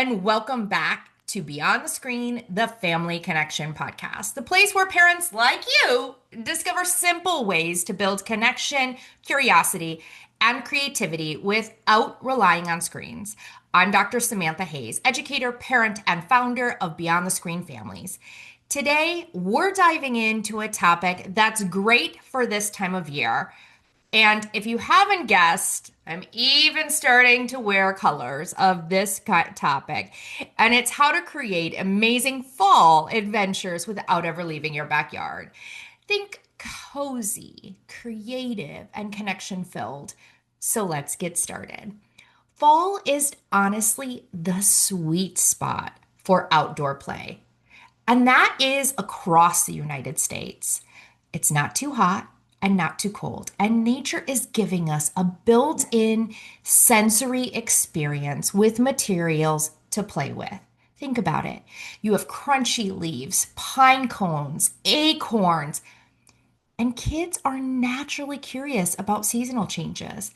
and welcome back to Beyond the Screen, the Family Connection podcast, the place where parents like you discover simple ways to build connection, curiosity, and creativity without relying on screens. I'm Dr. Samantha Hayes, educator, parent, and founder of Beyond the Screen Families. Today, we're diving into a topic that's great for this time of year. And if you haven't guessed, I'm even starting to wear colors of this topic. And it's how to create amazing fall adventures without ever leaving your backyard. Think cozy, creative, and connection filled. So let's get started. Fall is honestly the sweet spot for outdoor play. And that is across the United States. It's not too hot and not too cold. And nature is giving us a built-in sensory experience with materials to play with. Think about it. You have crunchy leaves, pine cones, acorns, and kids are naturally curious about seasonal changes.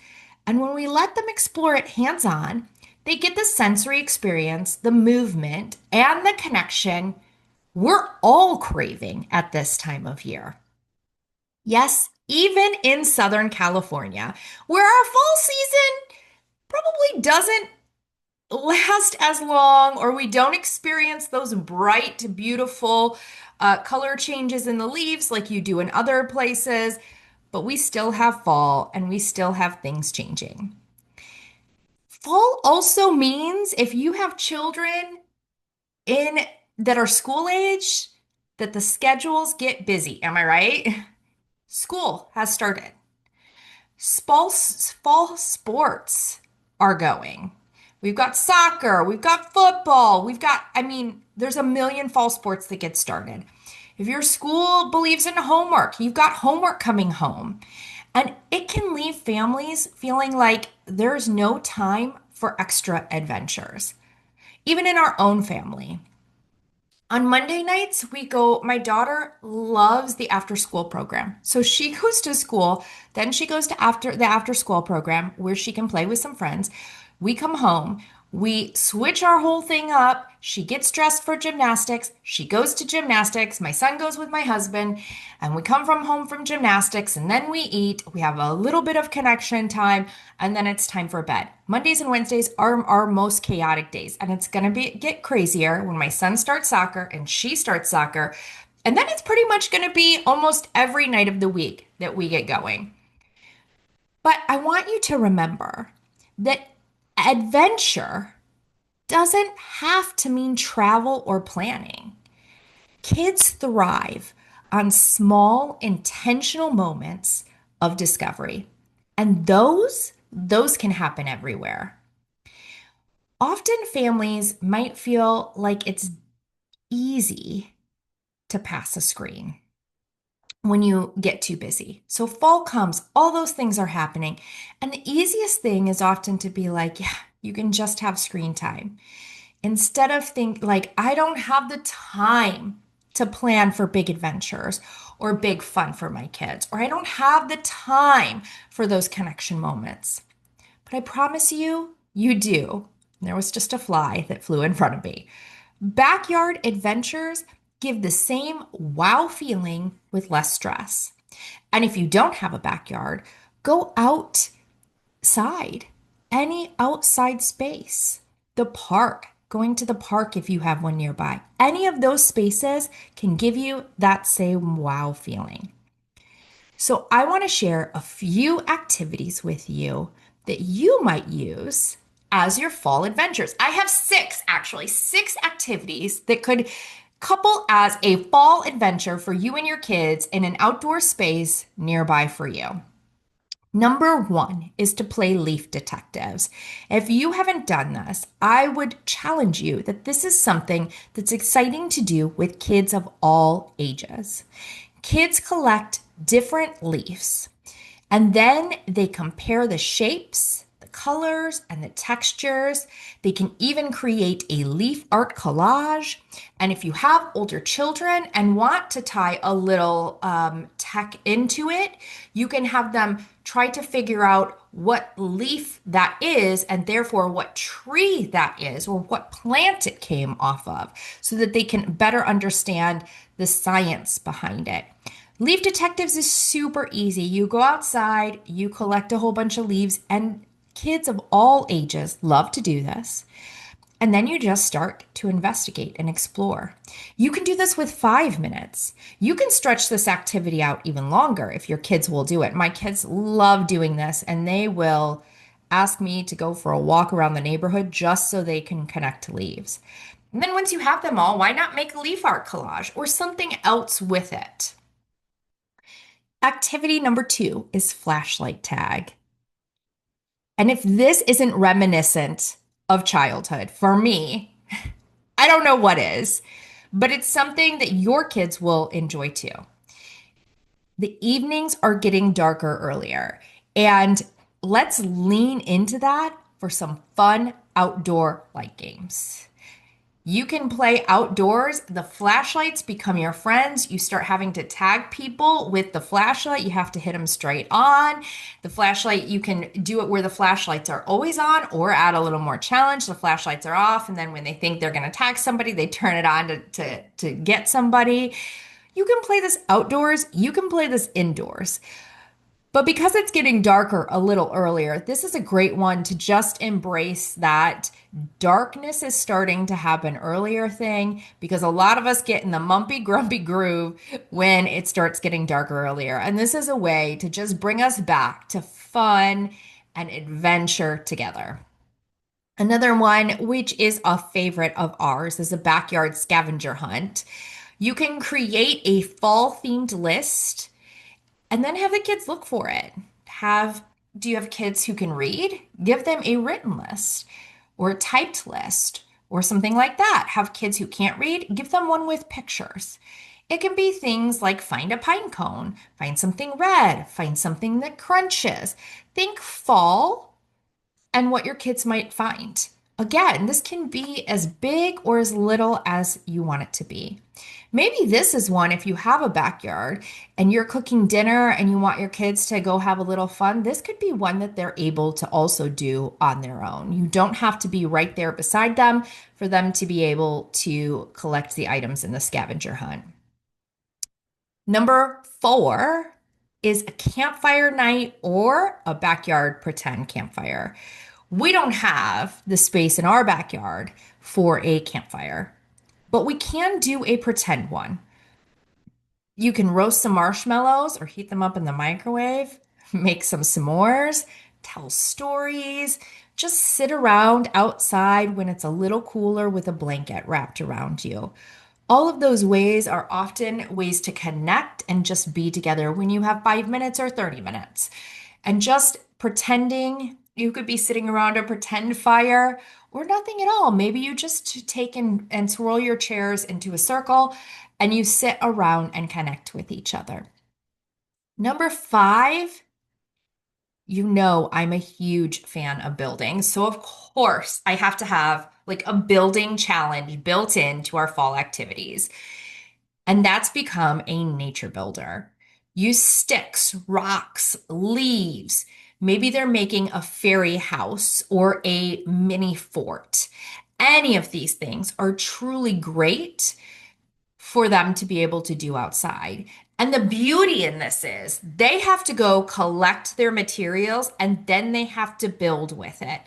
And when we let them explore it hands-on, they get the sensory experience, the movement, and the connection we're all craving at this time of year. Yes, even in Southern California, where our fall season probably doesn't last as long, or we don't experience those bright, beautiful color changes in the leaves like you do in other places, but we still have fall and we still have things changing. Fall also means if you have children in that are school age, that the schedules get busy. Am I right? School has started. Fall sports are going. We've got soccer, we've got football, there's a million fall sports that get started. If your school believes in homework, you've got homework coming home. And it can leave families feeling like there's no time for extra adventures, even in our own family. On Monday nights, my daughter loves the after school program. So she goes to school, then she goes to the after school program where she can play with some friends. We come home, we switch our whole thing up. She gets dressed for gymnastics. She goes to gymnastics. My son goes with my husband, and we come from home from gymnastics, and then we eat. We have a little bit of connection time, and then it's time for bed. Mondays and Wednesdays are our most chaotic days, and it's going to get crazier when my son starts soccer and she starts soccer. And then it's pretty much going to be almost every night of the week that we get going. But I want you to remember that adventure doesn't have to mean travel or planning. Kids thrive on small, intentional moments of discovery, and those can happen everywhere. Often families might feel like it's easy to pass a screen when you get too busy. So fall comes, all those things are happening. And the easiest thing is often to be like, yeah, you can just have screen time. Instead of think like, I don't have the time to plan for big adventures or big fun for my kids, or I don't have the time for those connection moments. But I promise you, you do. There was just a fly that flew in front of me. Backyard adventures give the same wow feeling with less stress. And if you don't have a backyard, go outside, any outside space, the park, going to the park if you have one nearby. Any of those spaces can give you that same wow feeling. So I want to share a few activities with you that you might use as your fall adventures. I have six activities that could couple as a fall adventure for you and your kids in an outdoor space nearby for you. Number one is to play leaf detectives. If you haven't done this, I would challenge you that this is something that's exciting to do with kids of all ages. Kids collect different leaves, and then they compare the shapes, the colors, and the textures. They can even create a leaf art collage. And if you have older children and want to tie a little tech into it, you can have them try to figure out what leaf that is and therefore what tree that is or what plant it came off of so that they can better understand the science behind it. Leaf detectives is super easy. You go outside, you collect a whole bunch of leaves, and kids of all ages love to do this. And then you just start to investigate and explore. You can do this with 5 minutes. You can stretch this activity out even longer if your kids will do it. My kids love doing this, and they will ask me to go for a walk around the neighborhood just so they can connect to leaves. And then once you have them all, why not make a leaf art collage or something else with it? Activity number 2 is flashlight tag. And if this isn't reminiscent of childhood for me, I don't know what is, but it's something that your kids will enjoy too. The evenings are getting darker earlier, and let's lean into that for some fun outdoor light games. You can play outdoors. The flashlights become your friends. You start having to tag people with the flashlight. You have to hit them straight on. The flashlight, you can do it where the flashlights are always on or add a little more challenge. The flashlights are off. And then when they think they're going to tag somebody, they turn it on to get somebody. You can play this outdoors. You can play this indoors. But because it's getting darker a little earlier, this is a great one to just embrace that darkness is starting to happen earlier thing because a lot of us get in the mumpy, grumpy groove when it starts getting darker earlier. And this is a way to just bring us back to fun and adventure together. Another one, which is a favorite of ours, is a backyard scavenger hunt. You can create a fall themed list and then have the kids look for it. Do you have kids who can read? Give them a written list or a typed list or something like that. Have kids who can't read? Give them one with pictures. It can be things like find a pine cone, find something red, find something that crunches. Think fall and what your kids might find. Again, this can be as big or as little as you want it to be. Maybe this is one if you have a backyard and you're cooking dinner and you want your kids to go have a little fun. This could be one that they're able to also do on their own. You don't have to be right there beside them for them to be able to collect the items in the scavenger hunt. Number 4 is a campfire night or a backyard pretend campfire. We don't have the space in our backyard for a campfire, but we can do a pretend one. You can roast some marshmallows or heat them up in the microwave, make some s'mores, tell stories, just sit around outside when it's a little cooler with a blanket wrapped around you. All of those ways are often ways to connect and just be together when you have 5 minutes or 30 minutes. And just pretending, you could be sitting around a pretend fire or nothing at all. Maybe you just take and swirl your chairs into a circle and you sit around and connect with each other. Number 5, you know, I'm a huge fan of building. So, of course, I have to have like a building challenge built into our fall activities. And that's become a nature builder. Use sticks, rocks, leaves. Maybe they're making a fairy house or a mini fort. Any of these things are truly great for them to be able to do outside. And the beauty in this is they have to go collect their materials and then they have to build with it.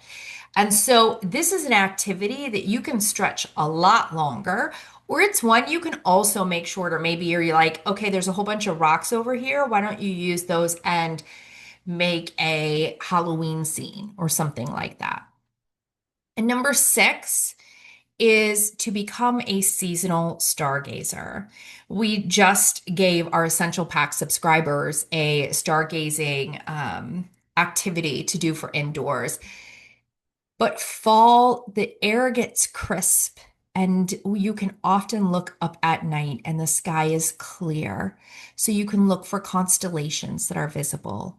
And so this is an activity that you can stretch a lot longer, or it's one you can also make shorter. Maybe you're like, okay, there's a whole bunch of rocks over here. Why don't you use those and make a Halloween scene or something like that? And number 6 is to become a seasonal stargazer. We just gave our Essential Pack subscribers a stargazing activity to do for indoors. But fall, the air gets crisp, and you can often look up at night and the sky is clear. So you can look for constellations that are visible.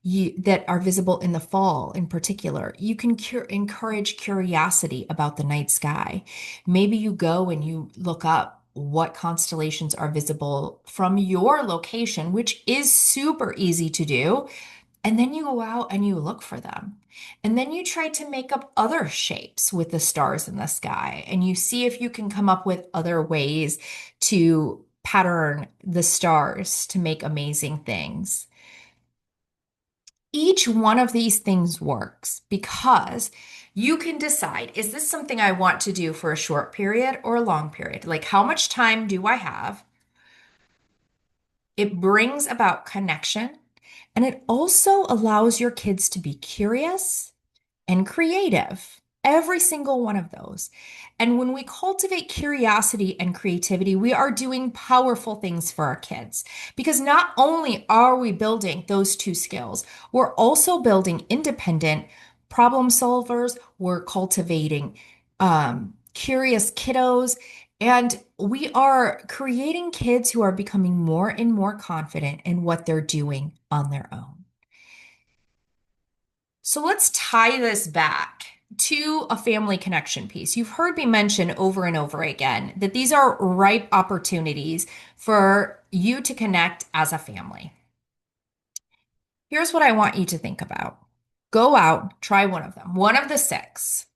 That are visible in the fall in particular. You can encourage curiosity about the night sky. Maybe you go and you look up what constellations are visible from your location, which is super easy to do. And then you go out and you look for them. And then you try to make up other shapes with the stars in the sky. And you see if you can come up with other ways to pattern the stars to make amazing things. Each one of these things works because you can decide, is this something I want to do for a short period or a long period? Like, how much time do I have? It brings about connection, and it also allows your kids to be curious and creative. Every single one of those. And when we cultivate curiosity and creativity, we are doing powerful things for our kids because not only are we building those two skills, we're also building independent problem solvers. We're cultivating curious kiddos, and we are creating kids who are becoming more and more confident in what they're doing on their own. So let's tie this back to a family connection piece. You've heard me mention over and over again that these are ripe opportunities for you to connect as a family. Here's what I want you to think about. Go out, try one of them, one of the six.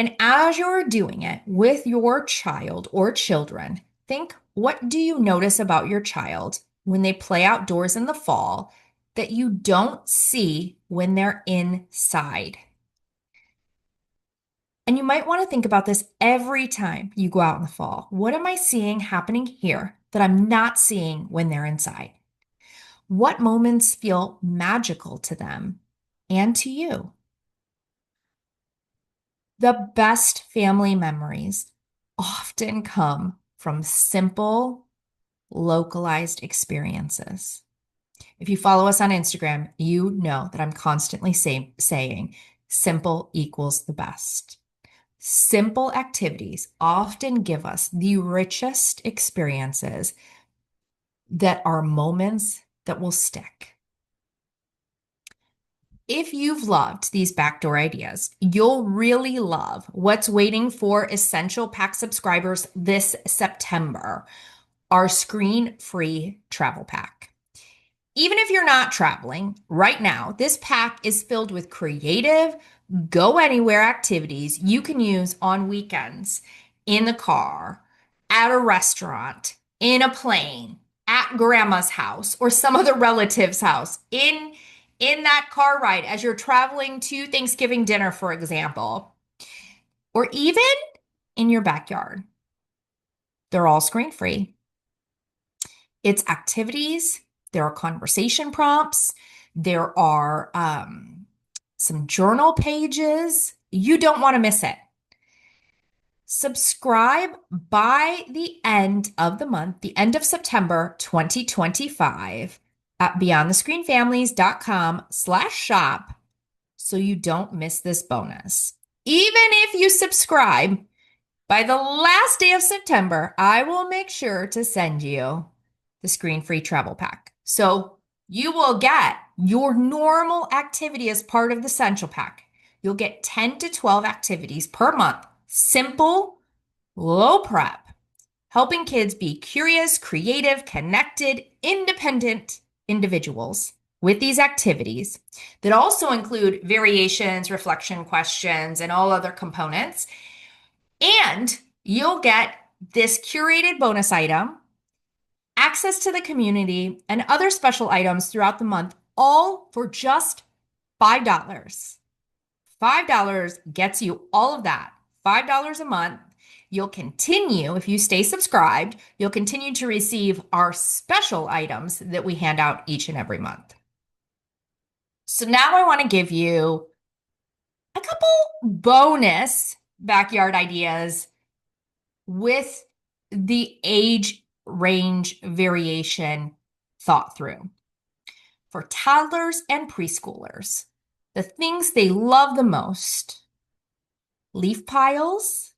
And as you're doing it with your child or children, think, what do you notice about your child when they play outdoors in the fall that you don't see when they're inside? And you might want to think about this every time you go out in the fall. What am I seeing happening here that I'm not seeing when they're inside? What moments feel magical to them and to you? The best family memories often come from simple, localized experiences. If you follow us on Instagram, you know that I'm constantly saying simple equals the best. Simple activities often give us the richest experiences that are moments that will stick. If you've loved these backdoor ideas, you'll really love what's waiting for Essential Pack subscribers this September, our screen-free travel pack. Even if you're not traveling right now, this pack is filled with creative, go anywhere activities you can use on weekends, in the car, at a restaurant, in a plane, at grandma's house or some other relative's house, in that car ride as you're traveling to Thanksgiving dinner, for example, or even in your backyard. They're all screen free. It's activities, there are conversation prompts, there are some journal pages. You don't want to miss it. Subscribe by the end of the month, the end of September 2025 at beyondthescreenfamilies.com/shop so you don't miss this bonus. Even if you subscribe by the last day of September, I will make sure to send you the screen-free travel pack. So you will get your normal activity as part of the Essential Pack. You'll get 10 to 12 activities per month. Simple, low prep, helping kids be curious, creative, connected, independent individuals with these activities that also include variations, reflection questions, and all other components. And you'll get this curated bonus item, access to the community, and other special items throughout the month, all for just $5. $5 gets you all of that. $5 a month. You'll continue, if you stay subscribed, you'll continue to receive our special items that we hand out each and every month. So now I want to give you a couple bonus backyard ideas with the age range variation thought through. For toddlers and preschoolers, the things they love the most: leaf piles,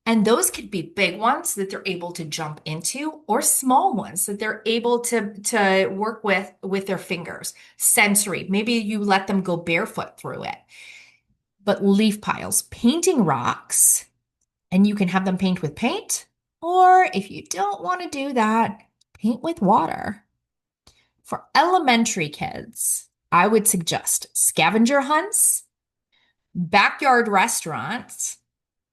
and those could be big ones that they're able to jump into or small ones that they're able to work with their fingers. Sensory, maybe you let them go barefoot through it. But leaf piles, painting rocks, and you can have them paint with paint, or if you don't want to do that, paint with water. For elementary kids, I would suggest scavenger hunts, backyard restaurants,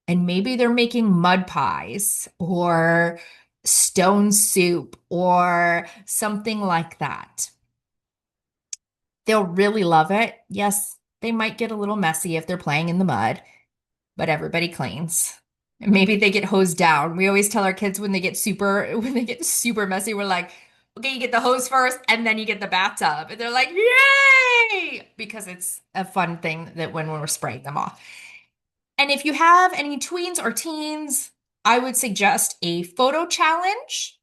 and maybe they're making mud pies or stone soup or something like that. They'll really love it. Yes, they might get a little messy if they're playing in the mud, but everybody cleans. And maybe they get hosed down. We always tell our kids when they get super messy, we're like, okay, you get the hose first and then you get the bathtub. And they're like, yay! Because it's a fun thing that when we're spraying them off. And if you have any tweens or teens, I would suggest a photo challenge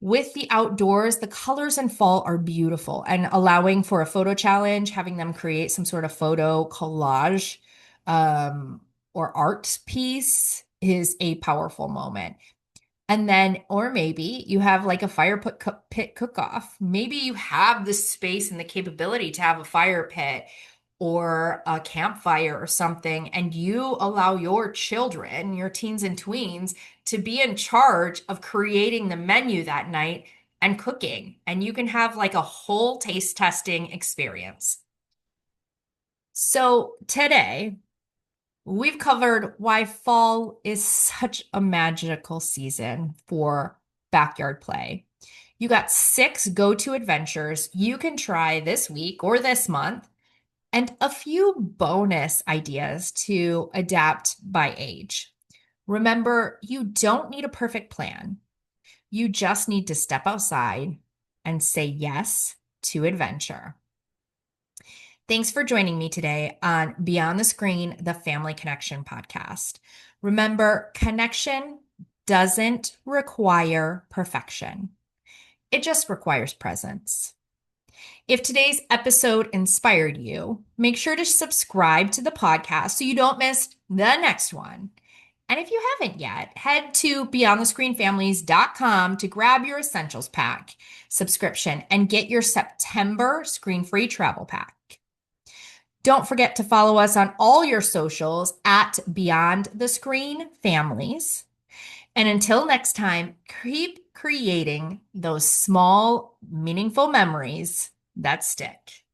with the outdoors. The colors in fall are beautiful, and allowing for a photo challenge, having them create some sort of photo collage um, or art piece is a powerful moment. And then, or maybe you have like a pit cook-off. Maybe you have the space and the capability to have a fire pit or a campfire or something, and you allow your children, your teens and tweens, to be in charge of creating the menu that night and cooking. And you can have like a whole taste testing experience. So today, we've covered why fall is such a magical season for backyard play. You got 6 go-to adventures you can try this week or this month, and a few bonus ideas to adapt by age. Remember, you don't need a perfect plan. You just need to step outside and say yes to adventure. Thanks for joining me today on Beyond the Screen, the Family Connection podcast. Remember, connection doesn't require perfection. It just requires presence. If today's episode inspired you, make sure to subscribe to the podcast so you don't miss the next one. And if you haven't yet, head to beyondthescreenfamilies.com to grab your Essentials Pack subscription and get your September screen-free travel pack. Don't forget to follow us on all your socials at Beyond the Screen Families. And until next time, keep creating those small, meaningful memories that stick.